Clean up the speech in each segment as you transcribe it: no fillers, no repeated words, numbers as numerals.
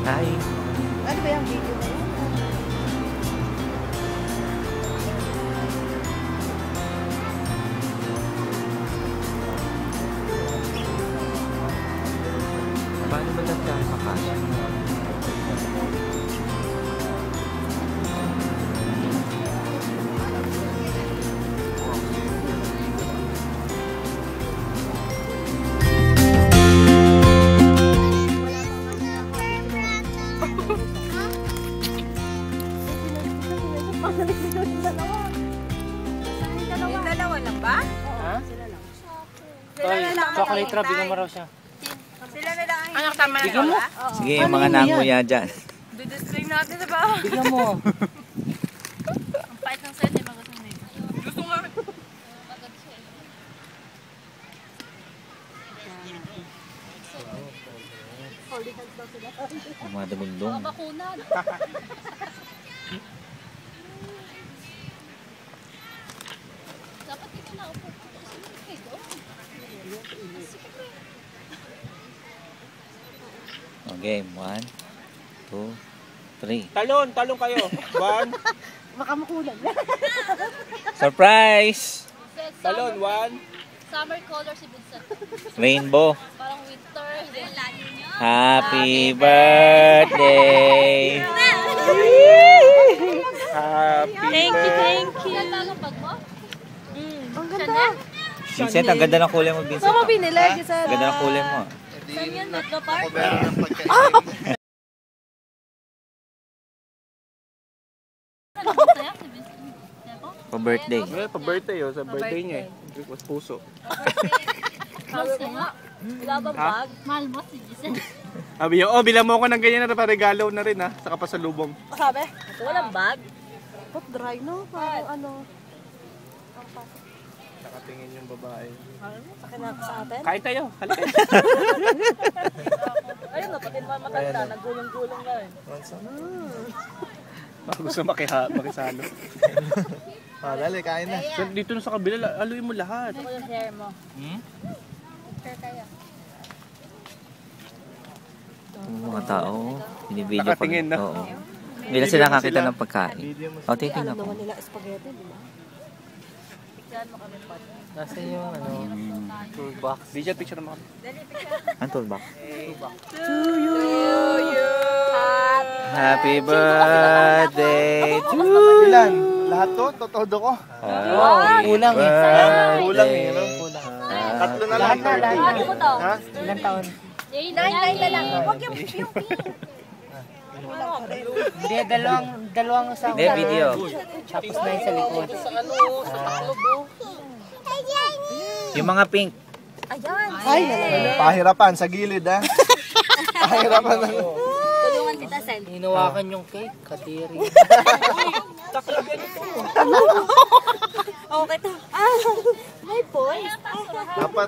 Hi. Ano ba yung video na yun? Paano ba nagkakakasya? Dalawa lang ba? Ha? Sila na lang. Chocolate raw, bigyan mo raw siya. Sila na lang ang anak tama na Bigyan mo. Sige, yung mga nanguya dyan. Didisplay natin na ba? Bigyan mo. Ang pait ng set ay magasunod. Gusto nga. Yung mga dumundong. Bakunad. Dapat ito na upo. Okay, 1, 2, 3. Talon kayo. 1. Baka makulang. Surprise! Talon, 1. Summer color si Vincent. Rainbow. Parang winter. Happy birthday! Happy Thank you. Yan lang ang bag mo? Ang ganda. Vincent, ang ganda ng kulay mo, Vincent. Saan mo binili? Ang ganda ng kulay mo. Saan yun? Metro Park? Pa-birthday. Pa-birthday sa birthday niya eh. Was puso. Wala bang bag? Mahal mo si Giselle. Sabi niya, bilang mo ako ng ganyan na regalo na rin ha. Saka pasalubong. Sabi? Walang bag? Pot dry no? Parang ano? Nakatingin yung babae. Akin na sa atin? Kain tayo. Halika. Ayun na, pati naman matanda. Nagulong-gulong na rin. Gusto makisalo. Dali, kain na. So, dito na sa kabila, aluin mo lahat. Ako yung hair mo. Picture tayo. Yung mga tao, binibideo pa. Nakatingin na. Oo. Bila sila nakakita ng pagkain. O, titingnan ko. Nila spaghetti, di ba? Picturean mo kami po. Nasa yung toolbox. Diyan, picture naman kami. Ang toolbox. To you. Happy birthday to Ilan? Lahat to? Todo ko? Kulang eh. Kulang eh, no? Kulang. Tatlo na lang. Ano mo to? Ha? Ilang taon? 9 na lang. Huwag yung pink. Hindi, dalawang sa Hindi, video. Tapos na yung sa likod. Yung mga pink. Ayan. Ay, pahirapan sa gilid ha. Pahirapan na. Tulungan kita, Sen. Hinawakan yung cake, katiri. Okay to. May boys. Dapat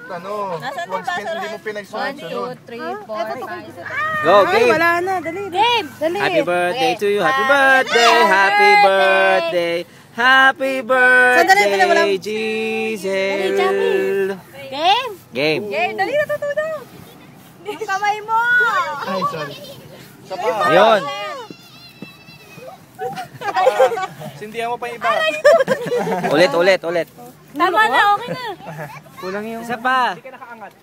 hindi mo pinagsunod. 1, 2, 3, 4, 5. Go, game! Wala na. Dali. Game. Dali. Happy birthday to you. Happy birthday. Happy birthday. Happy birthday, Giselle. Game. Game. Game. Dali na. Ang kamay mo. Ay, sorry. Yun. Sindihan mo pa yung iba. Ulit. Tama na. Okay na. Kulang yung... Isa pa. Hindi ka nakaangat.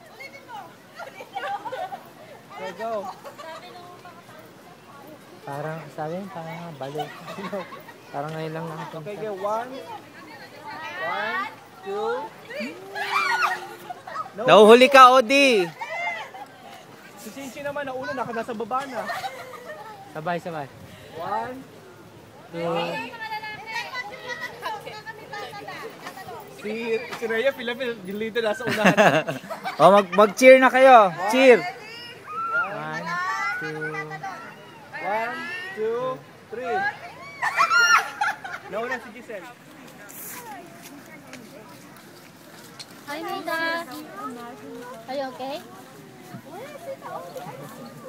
Go. Parang, sabi parang balik. Parang ngayon lang nakapunta. Okay, 1, 2. Nahuhuli ka, Odi. Si Chinchi naman, nauna nasa baba na. Sabay. 1, 2. Si Rhea, pila-pila, yung leader nasa unahan. O, mag-cheer na kayo. Cheer. 1, 2, 3. Nauna si Giselle. Hi, Nita. Are you okay?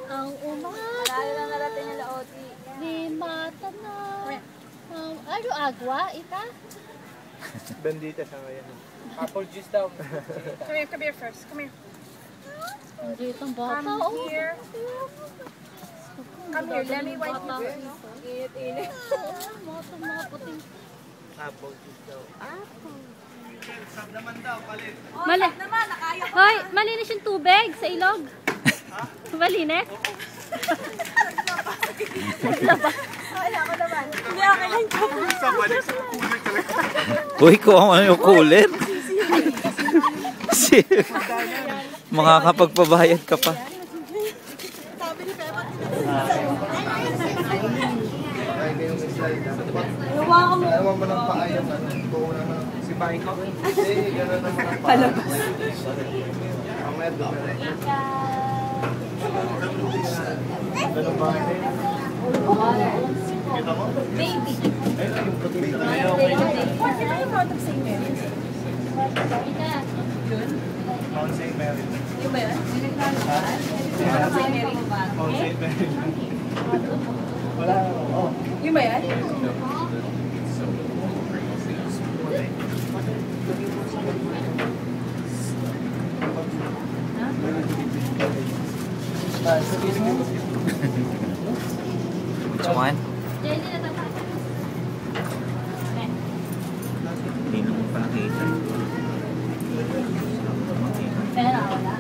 Ang umaga. Marami lang narating nila, Oti. Limata na. Ano, agwa? Ita? Bandita sa ngayon. Apple juice daw. Come here first. Come here. Ang dito ang bata. Come here. Come here, let me wipe you. Init-init. Mga puting. Mali. Hoy, malinis yung tubig sa ilog. Malinis? Uy, kung ano yung cooler. Makakapagpabayad ka pa. Ayaw mo ng paa yung ano. Sipain ko? Hindi, gano'n naman ang paa. Palabas. Mamaya doon na rin. Ganun ba? Kita mo? Baby. Yung puti na Ito yung Mount of St. Mary's. Mount St. Mary. Yung ba yun? Mount of St. Mary. Mount St. Mary. Wala. Oh. Yung ba yan? Which one? Hindi naman pa nakita. Pera, wala.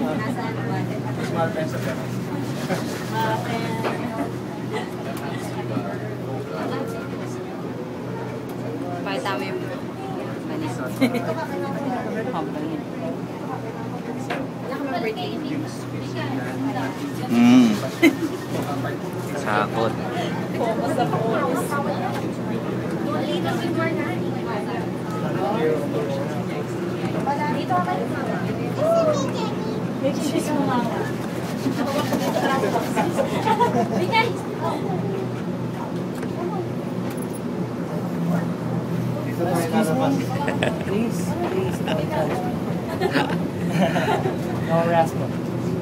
Nasaan ba? Smart pen sa pera. Pakita mo yung manis. Sakot. Dito ka Dito tayo lalabas. Please, don't touch me. No harassment.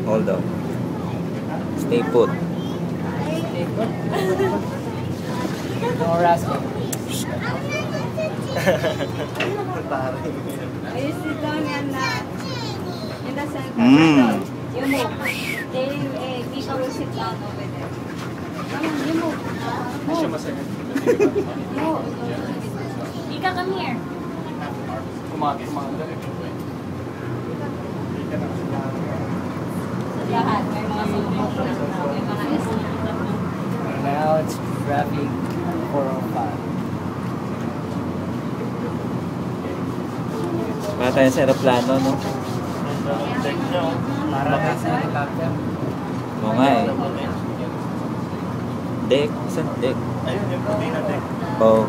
Hold on. Stay put. Stay put. No harassment. You sit down and in the center. You move. Then Kika will sit down over there. You move. Move. Kika, come here. Lahat. May mga sumusunod na. May mga Now it's traffic 405. Para tayo sa aeroplano, no? Para na sa helicopter. Oo nga eh. Deck. Isang deck. Ayun, yung puti na deck. Oh.